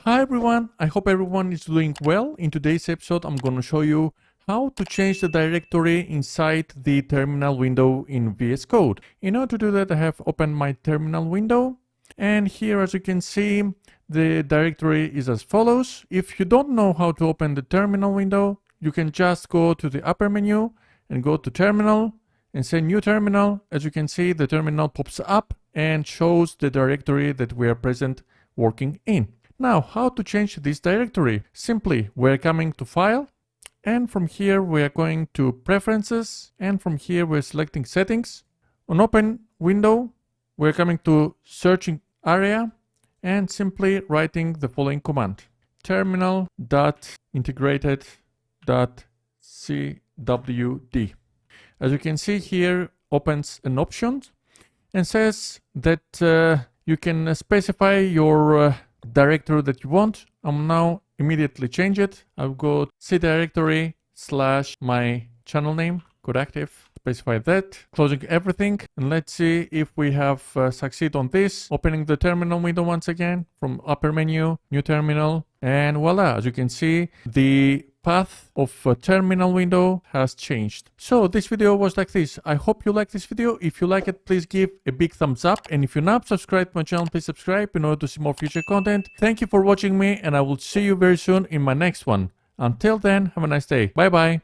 Hi everyone, I hope everyone is doing well. In today's episode, I'm going to show you how to change the directory inside the terminal window in VS Code. In order to do that, I have opened my terminal window, and here, as you can see, the directory is as follows. If you don't know how to open the terminal window, you can just go to the upper menu and go to terminal and say new terminal. As you can see, the terminal pops up and shows the directory that we are present working in. Now, how to change this directory? Simply, we're coming to File, and from here we are going to Preferences, and from here we're selecting Settings. On Open Window, we're coming to Searching Area, and simply writing the following command: terminal.integrated.cwd. As you can see here, opens an option and says that you can specify your directory that you want. I'm now immediately change it. I'll go C directory / my channel name, code active, specify that, closing everything, and let's see if we have succeed on this. Opening the terminal window once again from upper menu, new terminal, and voila, as you can see, the path of a terminal window has changed. So this video was like this. I hope you like this video. If you like it, please give a big thumbs up, and if you're not subscribed to my channel, please subscribe in order to see more future content. Thank you for watching me, and I will see you very soon in my next one. Until then, have a nice day. Bye bye.